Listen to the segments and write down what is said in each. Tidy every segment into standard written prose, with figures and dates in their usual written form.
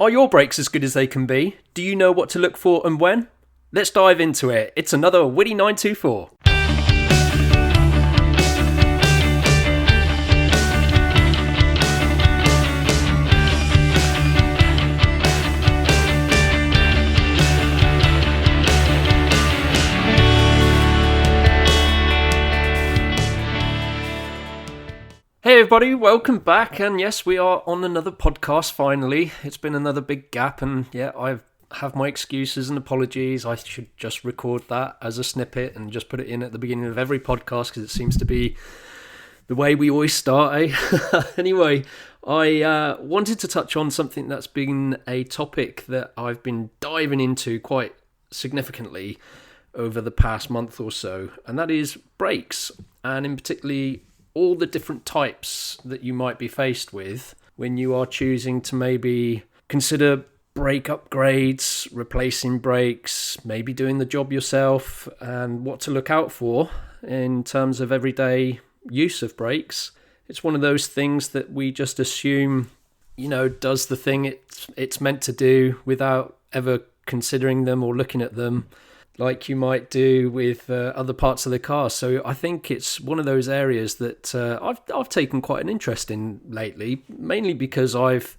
Are your brakes as good as they can be? Do you know what to look for and when? Let's dive into it. It's another Witty 924. Hey everybody, welcome back, and yes, we are on another podcast finally. It's been another big gap, and yeah, I have my excuses and apologies. I should just record that as a snippet and just put it in at the beginning of every podcast because it seems to be the way we always start, eh? Anyway, I wanted to touch on something that's been a topic that I've been diving into quite significantly over the past month or so, and that is brakes, and in particular all the different types that you might be faced with when you are choosing to maybe consider brake upgrades, replacing brakes, maybe doing the job yourself, and what to look out for in terms of everyday use of brakes. It's one of those things that we just assume, does the thing it's meant to do without ever considering them or looking at them like you might do with other parts of the car. So I think it's one of those areas that I've taken quite an interest in lately, mainly because I've,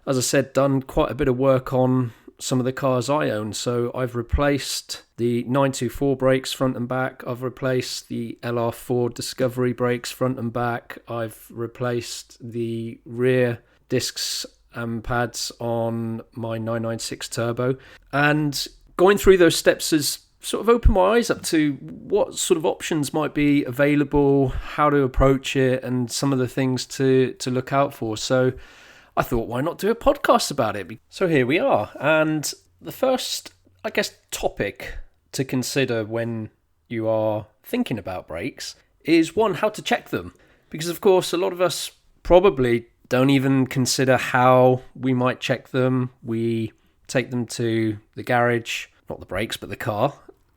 as I said, done quite a bit of work on some of the cars I own. So I've replaced the 924 brakes front and back. I've replaced the LR4 Discovery brakes front and back. I've replaced the rear discs and pads on my 996 Turbo. And going through those steps has sort of opened my eyes up to what sort of options might be available, how to approach it, and some of the things to look out for. So I thought, why not do a podcast about it? So here we are. And the first, topic to consider when you are thinking about brakes is, one, how to check them. Because, of course, a lot of us probably don't even consider how we might check them. We take them to the garage, not the brakes, but the car,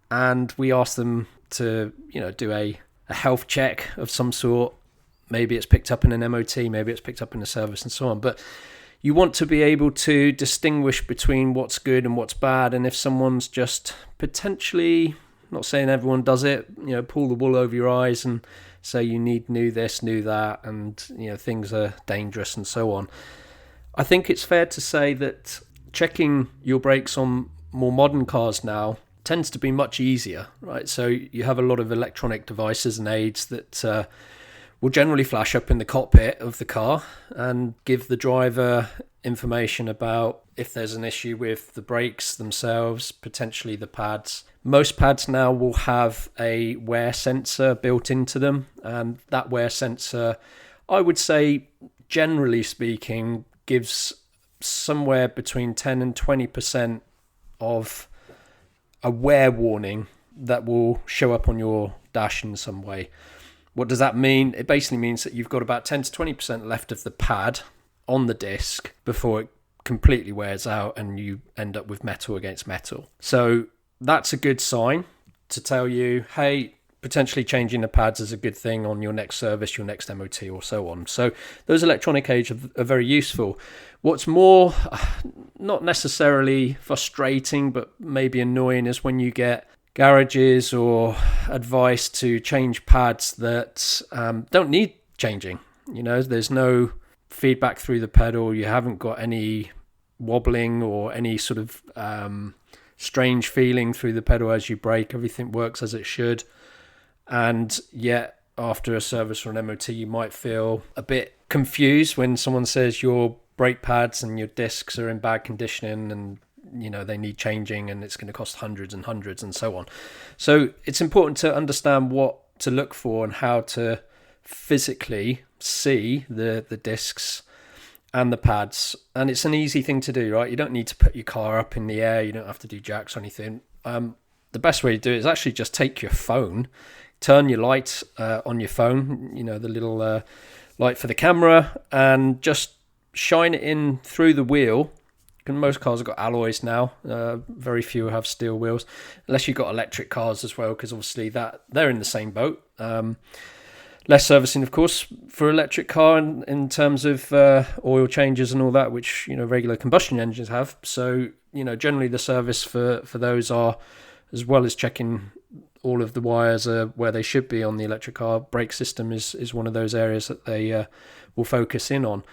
and we ask them to, do a health check of some sort. Maybe it's picked up in an MOT, maybe it's picked up in a service and so on. But you want to be able to distinguish between what's good and what's bad. And if someone's just potentially, not saying everyone does it, pull the wool over your eyes and say you need new this, new that, and, things are dangerous and so on. I think it's fair to say that checking your brakes on more modern cars now tends to be much easier, right? So you have a lot of electronic devices and aids that will generally flash up in the cockpit of the car and give the driver information about if there's an issue with the brakes themselves, potentially the pads. Most pads now will have a wear sensor built into them, and that wear sensor, I would say, generally speaking, gives somewhere between 10 and 20% of a wear warning that will show up on your dash in some way. What does that mean? It basically means that you've got about 10 to 20% left of the pad on the disc before it completely wears out and you end up with metal against metal. So that's a good sign to tell you, hey, potentially changing the pads is a good thing on your next service, your next MOT, or so on. So those electronic aids are very useful. What's more, not necessarily frustrating, but maybe annoying, is when you get garages or advice to change pads that don't need changing. There's no feedback through the pedal. You haven't got any wobbling or any sort of strange feeling through the pedal as you brake. Everything works as it should. And yet, after a service or an MOT, you might feel a bit confused when someone says your brake pads and your discs are in bad condition and, they need changing and it's going to cost hundreds and hundreds and so on. So it's important to understand what to look for and how to physically see the discs and the pads. And it's an easy thing to do, right? You don't need to put your car up in the air. You don't have to do jacks or anything. The best way to do it is actually just take your phone, turn your light on your phone, the little light for the camera, and just shine it in through the wheel. And most cars have got alloys now. Very few have steel wheels, unless you've got electric cars as well, because obviously that they're in the same boat. Less servicing, of course, for electric car in terms of oil changes and all that, which, regular combustion engines have. So, generally the service for those are, as well as checking all of the wires where they should be on the electric car, brake system is one of those areas that they will focus in on.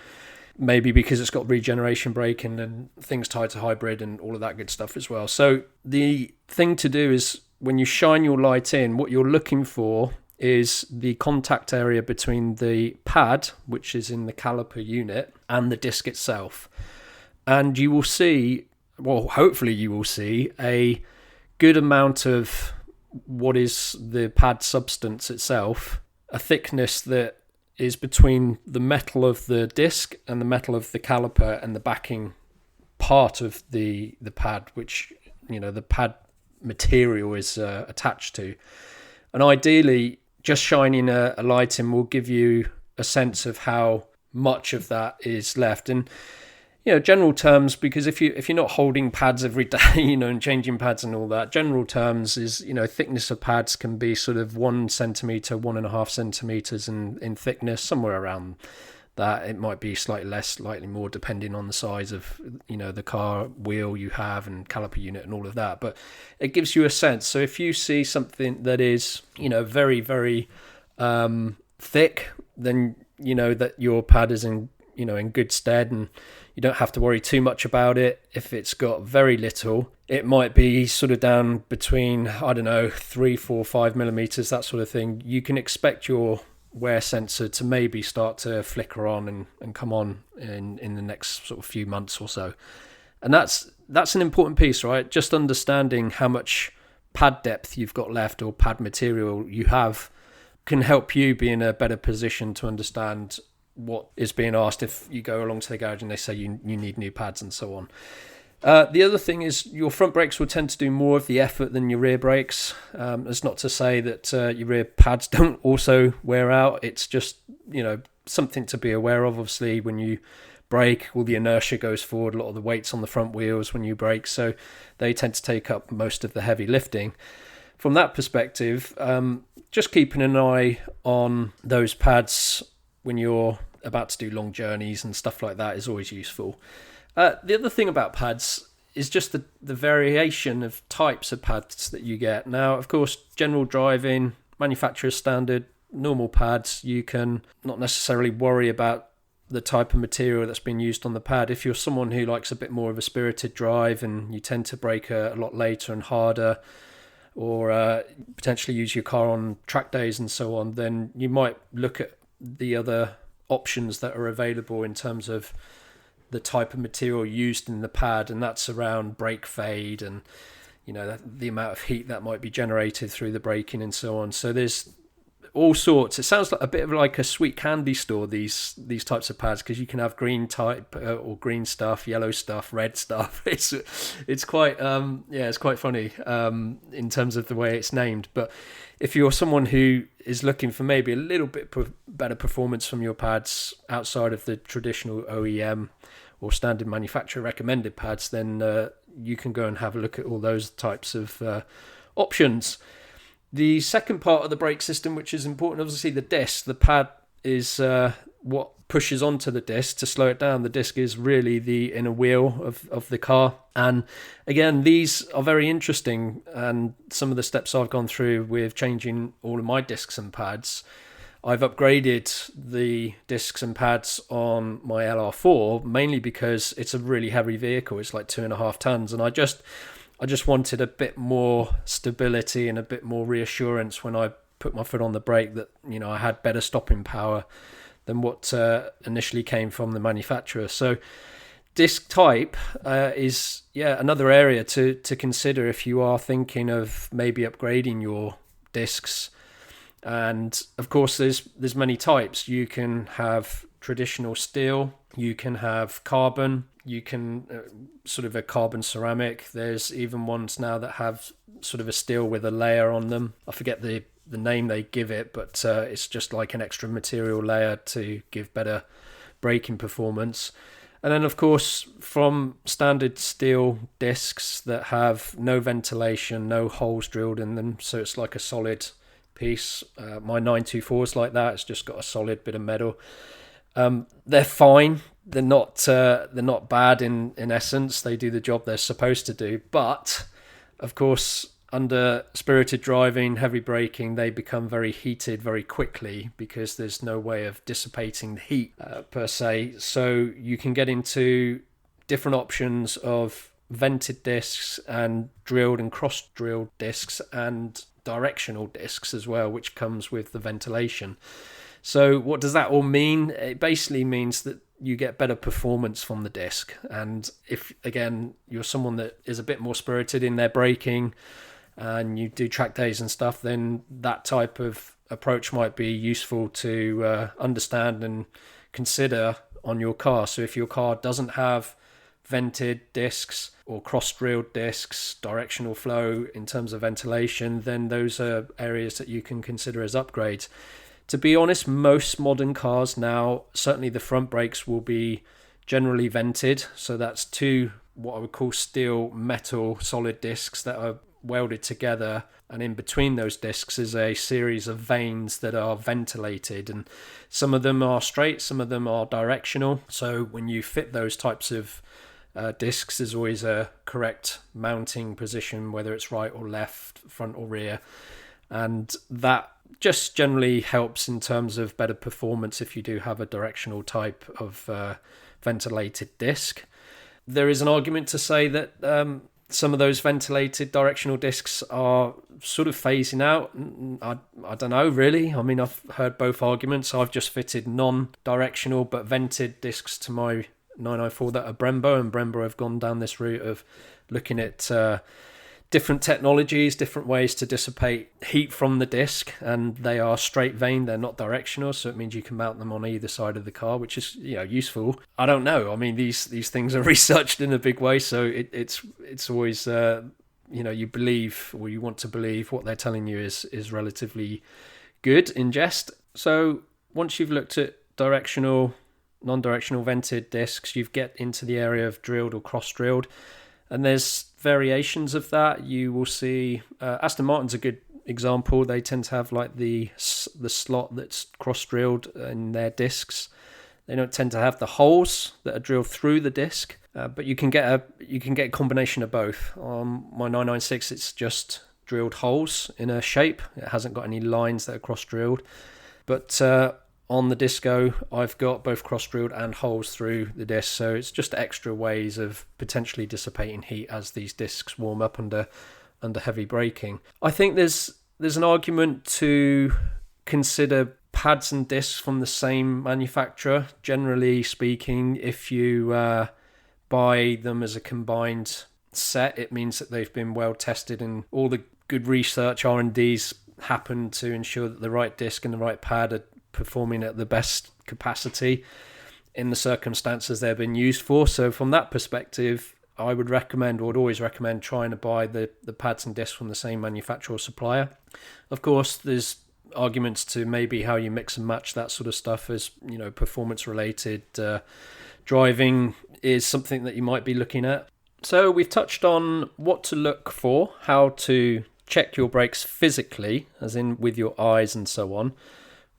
Maybe because it's got regeneration braking and things tied to hybrid and all of that good stuff as well. So the thing to do is when you shine your light in, what you're looking for is the contact area between the pad, which is in the caliper unit, and the disc itself. And you will see, well, hopefully you will see a good amount of what is the pad substance itself, a thickness that is between the metal of the disc and the metal of the caliper and the backing part of the pad, which, the pad material is attached to. And ideally, just shining a light in will give you a sense of how much of that is left. And, general terms, because if you're not holding pads every day, and changing pads and all that, general terms is, thickness of pads can be sort of 1 centimetre, 1.5 centimetres in thickness, somewhere around that. It might be slightly less, slightly more, depending on the size of, the car wheel you have and caliper unit and all of that. But it gives you a sense. So if you see something that is, very, very thick, then that your pad is in good stead, and you don't have to worry too much about it. If it's got very little, it might be sort of down between, 3, 4, 5 millimeters, that sort of thing. You can expect your wear sensor to maybe start to flicker on and come on in the next sort of few months or so. And that's an important piece, right? Just understanding how much pad depth you've got left or pad material you have can help you be in a better position to understand what is being asked if you go along to the garage and they say you need new pads and so on. The other thing is your front brakes will tend to do more of the effort than your rear brakes. That's not to say that your rear pads don't also wear out. It's just, something to be aware of. Obviously, when you brake, all the inertia goes forward, a lot of the weight's on the front wheels when you brake, so they tend to take up most of the heavy lifting. From that perspective, just keeping an eye on those pads when you're about to do long journeys and stuff like that is always useful. The other thing about pads is just the variation of types of pads that you get. Now, of course, general driving, manufacturer's standard, normal pads, you can not necessarily worry about the type of material that's been used on the pad. If you're someone who likes a bit more of a spirited drive and you tend to brake a lot later and harder, or potentially use your car on track days and so on, then you might look at the other options that are available in terms of the type of material used in the pad, and that's around brake fade and the amount of heat that might be generated through the braking and so on. So there's all sorts. It sounds like a bit of like a sweet candy store, these types of pads, because you can have green type or green stuff, yellow stuff, red stuff. It's quite it's quite funny in terms of the way it's named. But if you're someone who is looking for maybe a little bit better performance from your pads outside of the traditional OEM or standard manufacturer recommended pads, then you can go and have a look at all those types of options. The second part of the brake system, which is important, obviously the disc. The pad is what pushes onto the disc to slow it down. The disc is really the inner wheel of the car. And again, these are very interesting. And some of the steps I've gone through with changing all of my discs and pads, I've upgraded the discs and pads on my LR4, mainly because it's a really heavy vehicle. It's like 2.5 tons. And I just wanted a bit more stability and a bit more reassurance when I put my foot on the brake that, I had better stopping power than what initially came from the manufacturer. So disc type is another area to consider if you are thinking of maybe upgrading your discs. And of course, there's many types. You can have traditional steel, you can have carbon, you can sort of a carbon ceramic. There's even ones now that have sort of a steel with a layer on them. I forget the name they give it, but it's just like an extra material layer to give better braking performance. And then, of course, from standard steel discs that have no ventilation, no holes drilled in them, so it's like a solid piece. My 924 is like that. It's just got a solid bit of metal. They're fine. They're not bad in essence. They do the job they're supposed to do. But of course, under spirited driving, heavy braking, they become very heated very quickly because there's no way of dissipating the heat per se. So you can get into different options of vented discs and drilled and cross-drilled discs and directional discs as well, which comes with the ventilation. So what does that all mean? It basically means that you get better performance from the disc. And if, again, you're someone that is a bit more spirited in their braking and you do track days and stuff, then that type of approach might be useful to understand and consider on your car. So if your car doesn't have vented discs or cross-drilled discs, directional flow in terms of ventilation, then those are areas that you can consider as upgrades. To be honest, most modern cars now, certainly the front brakes will be generally vented. So that's two what I would call steel metal solid discs that are welded together, and in between those discs is a series of vanes that are ventilated, and some of them are straight, some of them are directional. So when you fit those types of discs, there's always a correct mounting position, whether it's right or left, front or rear, and that just generally helps in terms of better performance if you do have a directional type of ventilated disc. There is an argument to say that some of those ventilated directional discs are sort of phasing out. I don't know, really. I mean, I've heard both arguments. I've just fitted non-directional but vented discs to my 994 that are Brembo, and Brembo have gone down this route of looking at different technologies, different ways to dissipate heat from the disc, and they are straight vane, they're not directional, so it means you can mount them on either side of the car, which is, you know, useful. I don't know, I mean, these things are researched in a big way, so it's always you believe, or you want to believe what they're telling you is relatively good in jest. So once you've looked at directional, non-directional vented discs, you get into the area of drilled or cross-drilled, and there's variations of that. You will see Aston Martin's a good example. They tend to have like the slot that's cross-drilled in their discs. They don't tend to have the holes that are drilled through the disc, but you can get a combination of both. On my 996, it's just drilled holes in a shape. It hasn't got any lines that are cross-drilled, but on the Disco, I've got both cross-drilled and holes through the disc, so it's just extra ways of potentially dissipating heat as these discs warm up under heavy braking. I think there's an argument to consider pads and discs from the same manufacturer. Generally speaking, if you buy them as a combined set, it means that they've been well tested and all the good research R&D's happened to ensure that the right disc and the right pad are performing at the best capacity in the circumstances they've been used for. So from that perspective, I would always recommend trying to buy the pads and discs from the same manufacturer or supplier. Of course, there's arguments to maybe how you mix and match that sort of stuff, as you know, performance related driving is something that you might be looking at. So we've touched on what to look for, how to check your brakes physically, as in with your eyes and so on.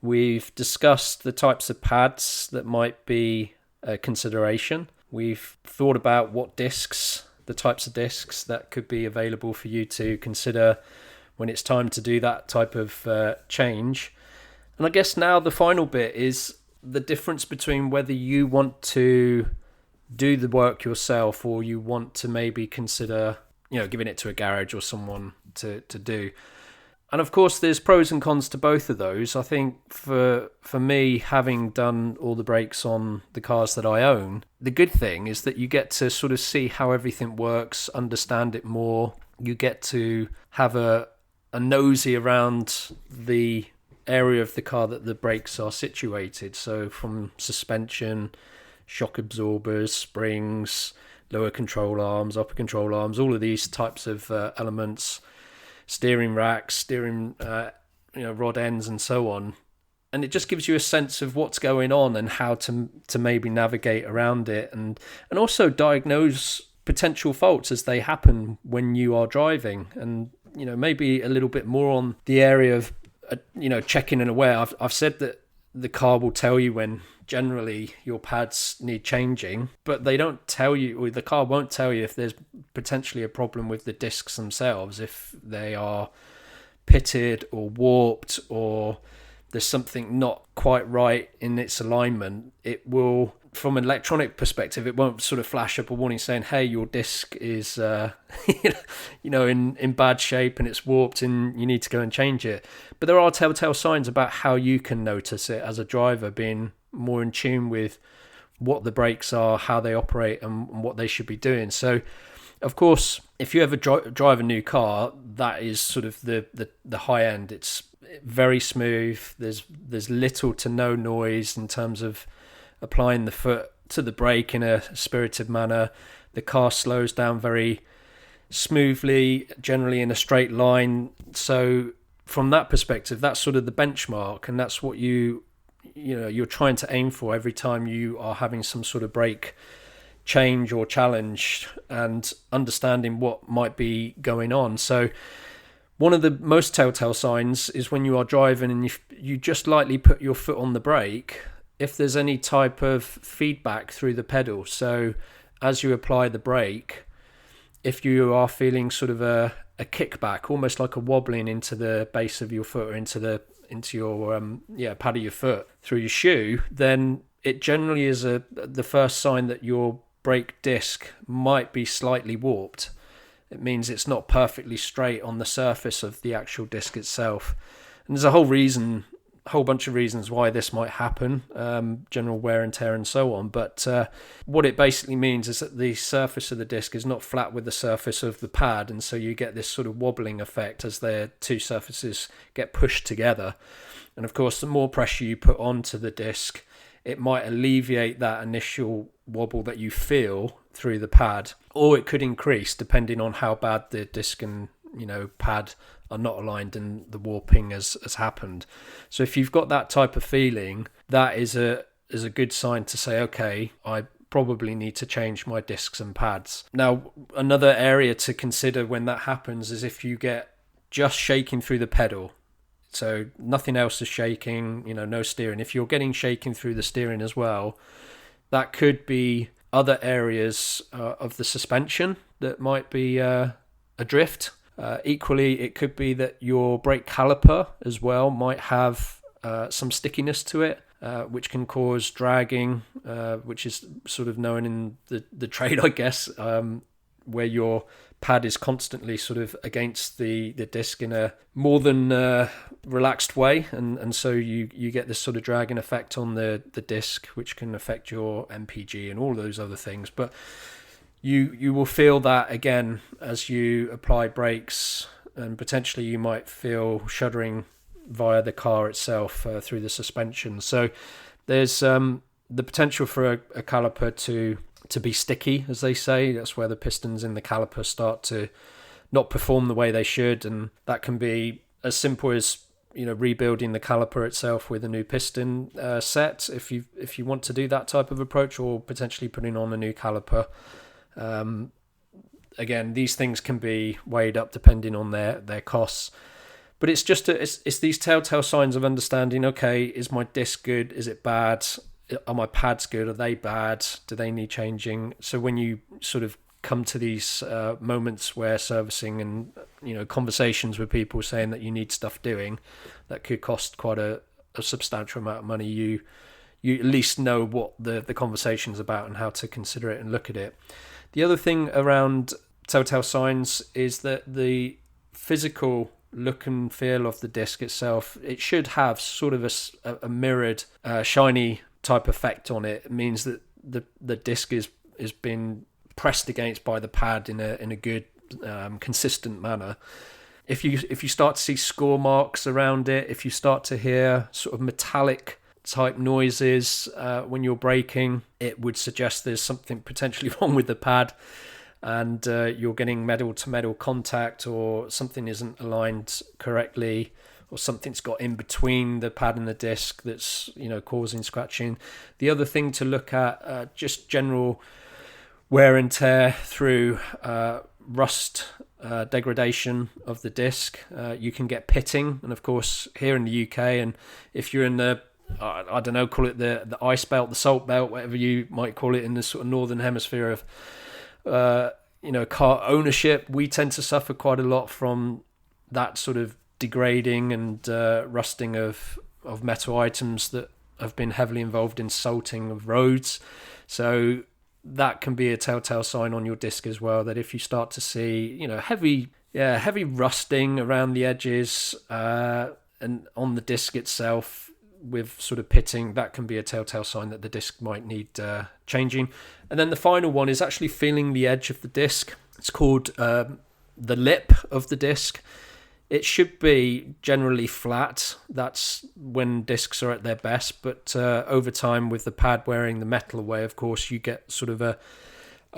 We've discussed the types of pads that might be a consideration. We've thought about what discs, the types of discs that could be available for you to consider when it's time to do that type of change. And I guess now the final bit is the difference between whether you want to do the work yourself or you want to maybe consider, giving it to a garage or someone to do. And of course, there's pros and cons to both of those. I think for me, having done all the brakes on the cars that I own, the good thing is that you get to sort of see how everything works, understand it more. You get to have a nosy around the area of the car that the brakes are situated. So from suspension, shock absorbers, springs, lower control arms, upper control arms, all of these types of elements, steering racks, steering rod ends and so on, and it just gives you a sense of what's going on and how to maybe navigate around it, and also diagnose potential faults as they happen when you are driving, and maybe a little bit more on the area checking and aware. I've said that the car will tell you when generally your pads need changing, but they don't tell you, or the car won't tell you if there's potentially a problem with the discs themselves, if they are pitted or warped, or there's something not quite right in its alignment. It will, from an electronic perspective, it won't sort of flash up a warning saying, hey, your disc is in bad shape and it's warped and you need to go and change it. But there are telltale signs about how you can notice it as a driver, being more in tune with what the brakes are, how they operate, and what they should be doing. So of course, if you ever drive a new car, that is sort of the high end. It's very smooth. There's little to no noise in terms of applying the foot to the brake in a spirited manner. The car slows down very smoothly, generally in a straight line. So from that perspective, that's sort of the benchmark, and that's what you're trying to aim for every time you are having some sort of brake change or challenge, and understanding what might be going on. So one of the most telltale signs is when you are driving and you just lightly put your foot on the brake, if there's any type of feedback through the pedal. So as you apply the brake, if you are feeling sort of a kickback, almost like a wobbling into the base of your foot, or into your pad of your foot through your shoe, then it generally is the first sign that your brake disc might be slightly warped. It means it's not perfectly straight on the surface of the actual disc itself. And there's a whole bunch of reasons why this might happen, general wear and tear and so on. But what it basically means is that the surface of the disc is not flat with the surface of the pad, and so you get this sort of wobbling effect as the two surfaces get pushed together. And of course, the more pressure you put onto the disc, it might alleviate that initial wobble that you feel through the pad, or it could increase depending on how bad the disc and pad are not aligned and the warping has happened. So if you've got that type of feeling, that is a good sign to say, okay, I probably need to change my discs and pads. Now, another area to consider when that happens is if you get just shaking through the pedal. So nothing else is shaking, no steering. If you're getting shaking through the steering as well, that could be other areas of the suspension that might be adrift. Equally, it could be that your brake caliper as well might have some stickiness to it, which can cause dragging, which is sort of known in the trade, I guess, where your pad is constantly sort of against the disc in a more than relaxed way, and so you get this sort of dragging effect on the disc, which can affect your MPG and all those other things. But you will feel that again as you apply brakes, and potentially you might feel shuddering via the car itself through the suspension. So there's the potential for a caliper to be sticky, as they say. That's where the pistons in the caliper start to not perform the way they should, and that can be as simple as rebuilding the caliper itself with a new piston set if you want to do that type of approach, or potentially putting on a new caliper. Again, these things can be weighed up depending on their costs, but it's just it's these telltale signs of understanding, okay, is my disc good, is it bad, are my pads good, are they bad, do they need changing? So when you sort of come to these moments where servicing and conversations with people saying that you need stuff doing that could cost quite a substantial amount of money, you at least know what the conversation's about and how to consider it and look at it. The other thing around telltale signs is that the physical look and feel of the disc itself, it should have sort of a mirrored shiny type effect on it. It means that the disc is being pressed against by the pad in a good consistent manner. If you start to see score marks around it, if you start to hear sort of metallic type noises when you're braking, it would suggest there's something potentially wrong with the pad, and you're getting metal to metal contact, or something isn't aligned correctly, or something's got in between the pad and the disc that's causing scratching. The other thing to look at, just general wear and tear through rust degradation of the disc. You can get pitting, and of course here in the UK, and if you're in the I don't know, call it the ice belt, the salt belt, whatever you might call it in the sort of northern hemisphere of car ownership, we tend to suffer quite a lot from that sort of degrading and rusting of metal items that have been heavily involved in salting of roads. So that can be a telltale sign on your disc as well, that if you start to see heavy rusting around the edges and on the disc itself with sort of pitting, that can be a telltale sign that the disc might need changing. And then the final one is actually feeling the edge of the disc. It's called the lip of the disc. It should be generally flat. That's when discs are at their best. But over time, with the pad wearing the metal away, of course, you get sort of a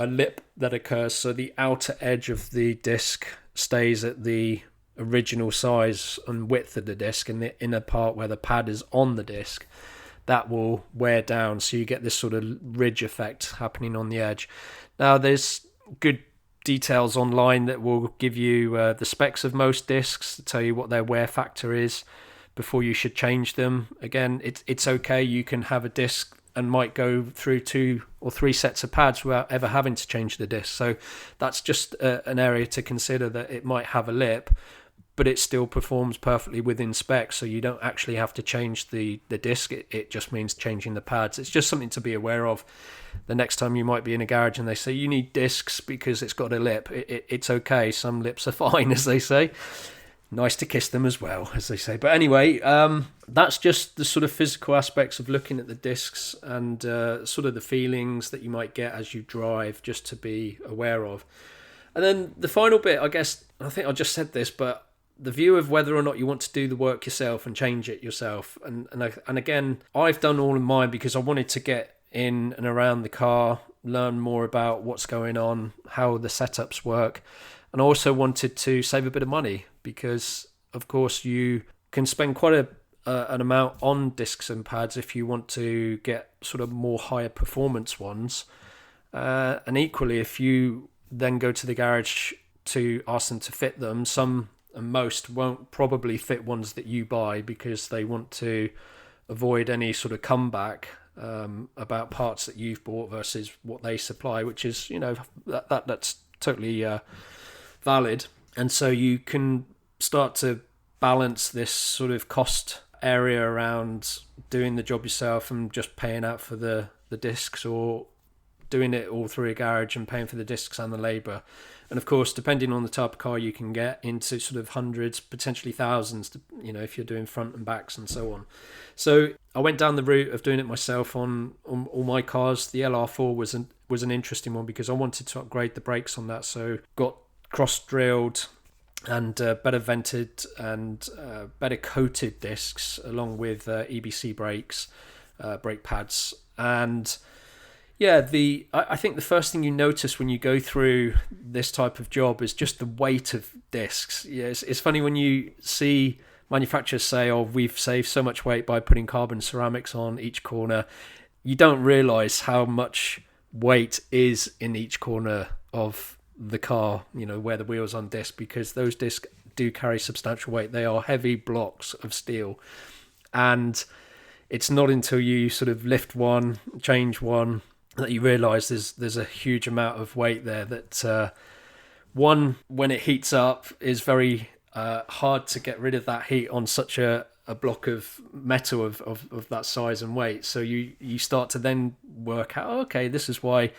lip that occurs. So the outer edge of the disc stays at the original size and width of the disc, and the inner part where the pad is on the disc, that will wear down. So you get this sort of ridge effect happening on the edge. Now, there's good details online that will give you the specs of most discs, to tell you what their wear factor is before you should change them. Again, it's okay. You can have a disc and might go through 2 or 3 sets of pads without ever having to change the disc. So that's just an area to consider, that it might have a lip, but it still performs perfectly within spec, so you don't actually have to change the disc. It just means changing the pads. It's just something to be aware of the next time you might be in a garage and they say you need discs because it's got a lip. It's okay. Some lips are fine, as they say. Nice to kiss them as well, as they say. But anyway, that's just the sort of physical aspects of looking at the discs and sort of the feelings that you might get as you drive, just to be aware of. And then the final bit, I guess, I think I just said this, but the view of whether or not you want to do the work yourself and change it yourself. And again, I've done all of mine because I wanted to get in and around the car, learn more about what's going on, how the setups work. And I also wanted to save a bit of money because, of course, you can spend quite an amount on discs and pads if you want to get sort of more higher performance ones. And equally, if you then go to the garage to ask them to fit them, some and most won't probably fit ones that you buy because they want to avoid any sort of comeback about parts that you've bought versus what they supply, which is, that's totally valid. And so you can start to balance this sort of cost area around doing the job yourself and just paying out for the discs, or doing it all through a garage and paying for the discs and the labour. And of course, depending on the type of car, you can get into sort of hundreds, potentially thousands, if you're doing front and backs and so on. So I went down the route of doing it myself on all my cars. The LR4 was an interesting one because I wanted to upgrade the brakes on that. So got cross-drilled and better vented and better coated discs, along with EBC brakes, brake pads. And yeah, I think the first thing you notice when you go through this type of job is just the weight of discs. Yeah, it's funny when you see manufacturers say, "Oh, we've saved so much weight by putting carbon ceramics on each corner." You don't realise how much weight is in each corner of the car, where the wheels on disc, because those discs do carry substantial weight. They are heavy blocks of steel, and it's not until you sort of lift one, change one, that you realise there's a huge amount of weight there that one, when it heats up, is very hard to get rid of that heat on such a block of metal of that size and weight. So you start to then work out, okay, this is why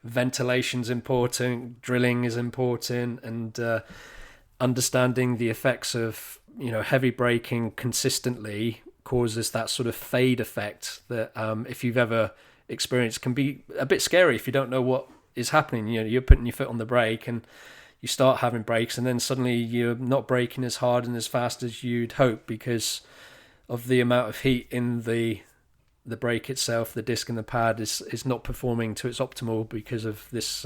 ventilation's important, drilling is important, and understanding the effects of heavy braking consistently causes that sort of fade effect that if you've ever experience can be a bit scary if you don't know what is happening. You're putting your foot on the brake and you start having brakes, and then suddenly you're not braking as hard and as fast as you'd hope because of the amount of heat in the brake itself. The disc and the pad is not performing to its optimal because of this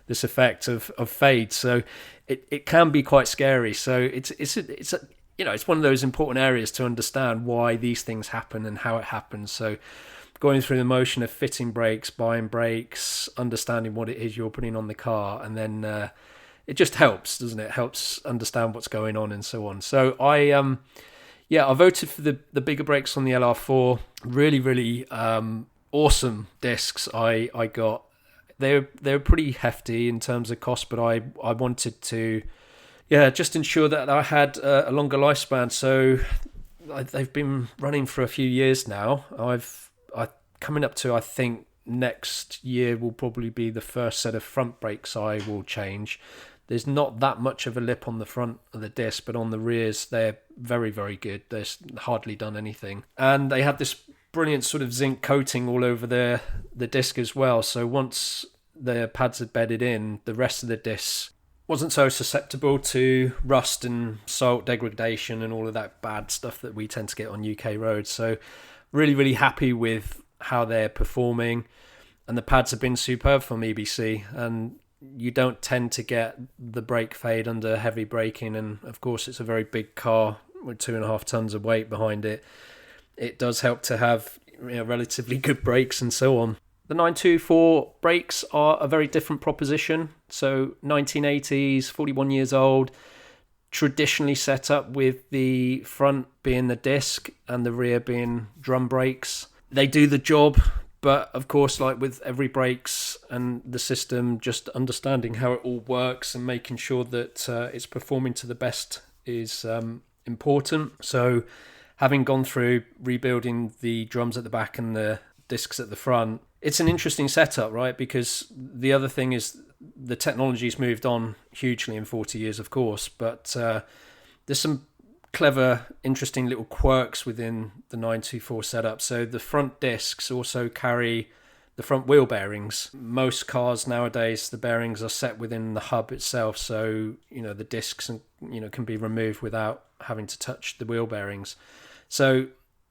effect of fade. So it can be quite scary. So it's one of those important areas to understand why these things happen and how it happens. So going through the motion of fitting brakes, buying brakes, understanding what it is you're putting on the car, and then it just helps, doesn't it? Helps understand what's going on and so on. So I voted for the bigger brakes on the LR4. Really, really awesome discs I got. They're pretty hefty in terms of cost, but I wanted to, just ensure that I had a longer lifespan. So they've been running for a few years now. I coming up to, I think next year will probably be the first set of front brakes I will change. There's not that much of a lip on the front of the disc, but on the rears they're very, very good. They're hardly done anything, and they have this brilliant sort of zinc coating all over the disc as well. So once the pads had bedded in, the rest of the disc wasn't so susceptible to rust and salt degradation and all of that bad stuff that we tend to get on UK roads. So really, really happy with how they're performing, and the pads have been superb from EBC, and you don't tend to get the brake fade under heavy braking, and of course it's a very big car with 2.5 tons of weight behind it. It does help to have relatively good brakes and so on. The 924 brakes are a very different proposition. So 1980s, 41 years old, traditionally set up with the front being the disc and the rear being drum brakes. They do the job, but of course, like with every brakes and the system, just understanding how it all works and making sure that it's performing to the best is important. So having gone through rebuilding the drums at the back and the discs at the front, it's an interesting setup, right? Because the other thing is the technology's moved on hugely in 40 years, of course, but there's some clever, interesting little quirks within the 924 setup. So the front discs also carry the front wheel bearings. Most cars nowadays, the bearings are set within the hub itself, so the discs can be removed without having to touch the wheel bearings. So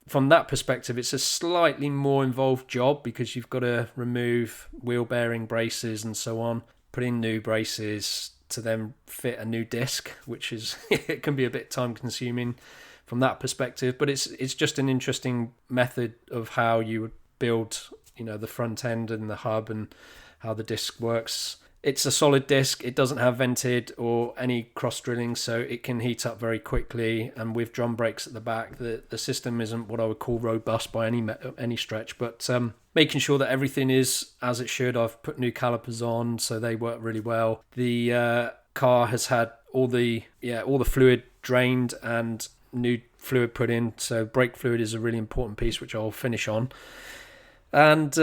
from that perspective, it's a slightly more involved job because you've got to remove wheel bearing braces and so on, put in new braces to then fit a new disc, which is it can be a bit time consuming from that perspective, but it's just an interesting method of how you would build the front end and the hub and how the disc works. It's a solid disc. It doesn't have vented or any cross drilling, so it can heat up very quickly, and with drum brakes at the back, the system isn't what I would call robust by any stretch, but making sure that everything is as it should. I've put new calipers on, so they work really well. The car has had all the fluid drained and new fluid put in, so brake fluid is a really important piece, which I'll finish on. And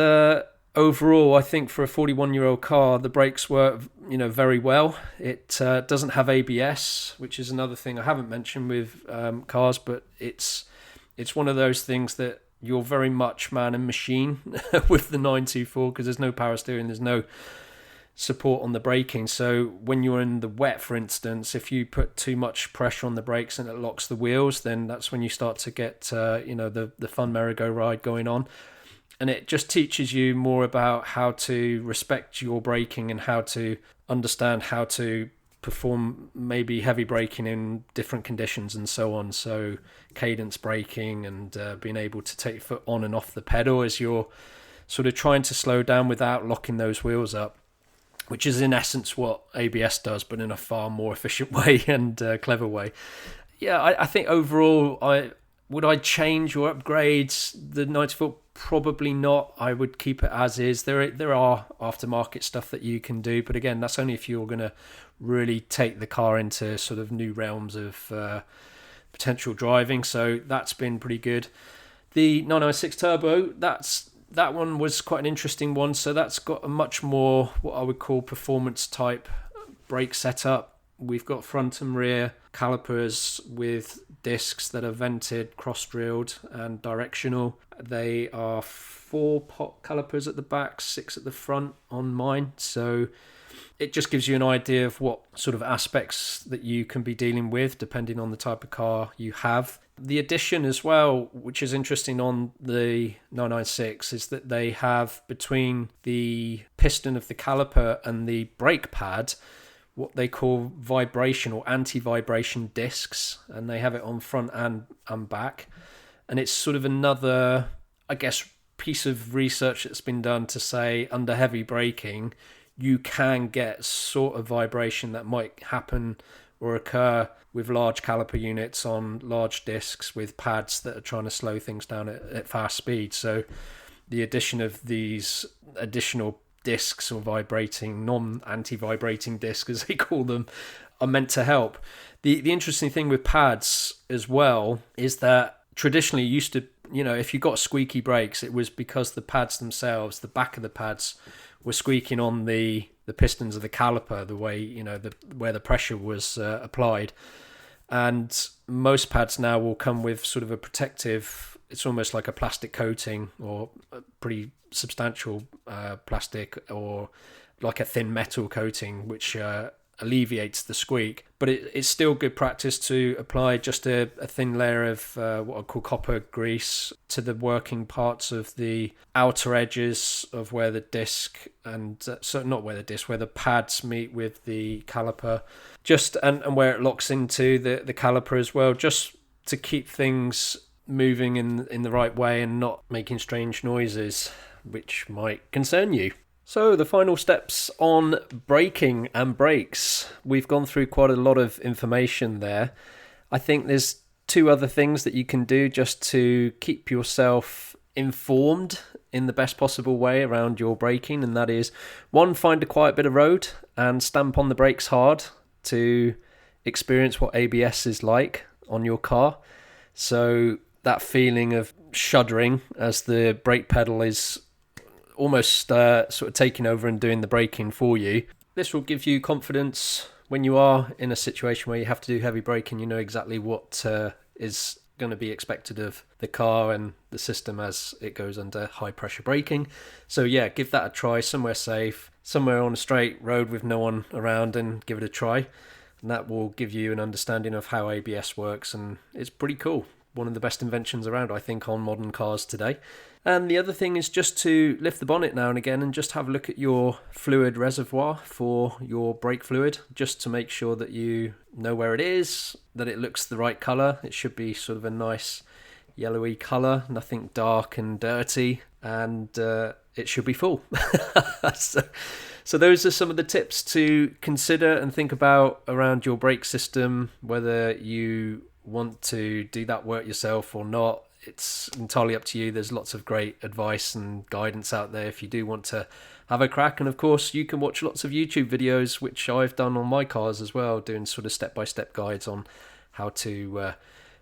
overall, I think for a 41-year-old car, the brakes work very well. It doesn't have ABS, which is another thing I haven't mentioned with cars, but it's one of those things that you're very much man and machine with the 924 because there's no power steering, there's no support on the braking. So when you're in the wet, for instance, if you put too much pressure on the brakes and it locks the wheels, then that's when you start to get the fun merry-go-ride going on. And it just teaches you more about how to respect your braking and how to understand how to perform maybe heavy braking in different conditions and so on. So cadence braking and being able to take your foot on and off the pedal as you're sort of trying to slow down without locking those wheels up, which is in essence what ABS does, but in a far more efficient way and clever way. Yeah, I think overall, would I change or upgrade the 94? Probably not. I would keep it as is. There are aftermarket stuff that you can do, but again, that's only if you're going to really take the car into sort of new realms of potential driving. So that's been pretty good. The 996 Turbo, that one was quite an interesting one. So that's got a much more what I would call performance type brake setup. We've got front and rear calipers with discs that are vented, cross-drilled and directional. They are 4 pot calipers at the back, 6 at the front on mine. So it just gives you an idea of what sort of aspects that you can be dealing with depending on the type of car you have. The addition as well, which is interesting on the 996, is that they have between the piston of the caliper and the brake pad what they call vibration or anti-vibration discs, and they have it on front and back. And it's sort of another, I guess, piece of research that's been done to say under heavy braking, you can get sort of vibration that might happen or occur with large caliper units on large discs with pads that are trying to slow things down at fast speed. So the addition of these additional discs, or vibrating, non-anti-vibrating discs as they call them, are meant to help. The interesting thing with pads as well is that traditionally used to, if you got squeaky brakes, it was because the pads themselves, the back of the pads, were squeaking on the pistons of the caliper, the way, where the pressure was applied. And most pads now will come with sort of a protective, it's almost like a plastic coating, or a pretty substantial plastic, or like a thin metal coating, which alleviates the squeak. But it's still good practice to apply just a thin layer of what I call copper grease to the working parts of the outer edges of where the disc and where the pads meet with the caliper, and where it locks into the caliper as well, just to keep things moving in the right way and not making strange noises which might concern you. So the final steps on braking and brakes. We've gone through quite a lot of information there. I think there's two other things that you can do just to keep yourself informed in the best possible way around your braking, and that is, one, find a quiet bit of road and stamp on the brakes hard to experience what ABS is like on your car. So that feeling of shuddering as the brake pedal is almost sort of taking over and doing the braking for you. This will give you confidence when you are in a situation where you have to do heavy braking. You know exactly what is going to be expected of the car and the system as it goes under high pressure braking. So yeah, give that a try somewhere safe, somewhere on a straight road with no one around, and give it a try. And that will give you an understanding of how ABS works, and it's pretty cool. One of the best inventions around, I think, on modern cars today. And the other thing is just to lift the bonnet now and again and just have a look at your fluid reservoir for your brake fluid, just to make sure that you know where it is, that it looks the right colour. It should be sort of a nice yellowy colour, nothing dark and dirty, and it should be full. So those are some of the tips to consider and think about around your brake system, whether you want to do that work yourself or not. It's entirely up to you. There's lots of great advice and guidance out there if you do want to have a crack. And of course, you can watch lots of YouTube videos, which I've done on my cars as well, doing sort of step-by-step guides on how to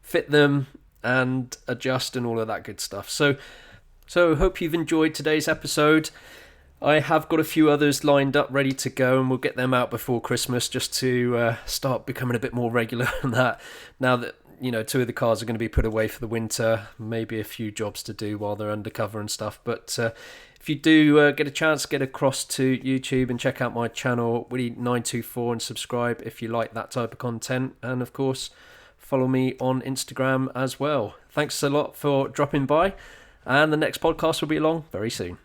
fit them and adjust and all of that good stuff. So hope you've enjoyed today's episode. I have got a few others lined up ready to go, and we'll get them out before Christmas just to start becoming a bit more regular on that. Now that, two of the cars are going to be put away for the winter, maybe a few jobs to do while they're undercover and stuff. But if you do get a chance, get across to YouTube and check out my channel, Witty924, and subscribe if you like that type of content. And of course, follow me on Instagram as well. Thanks a lot for dropping by, and the next podcast will be along very soon.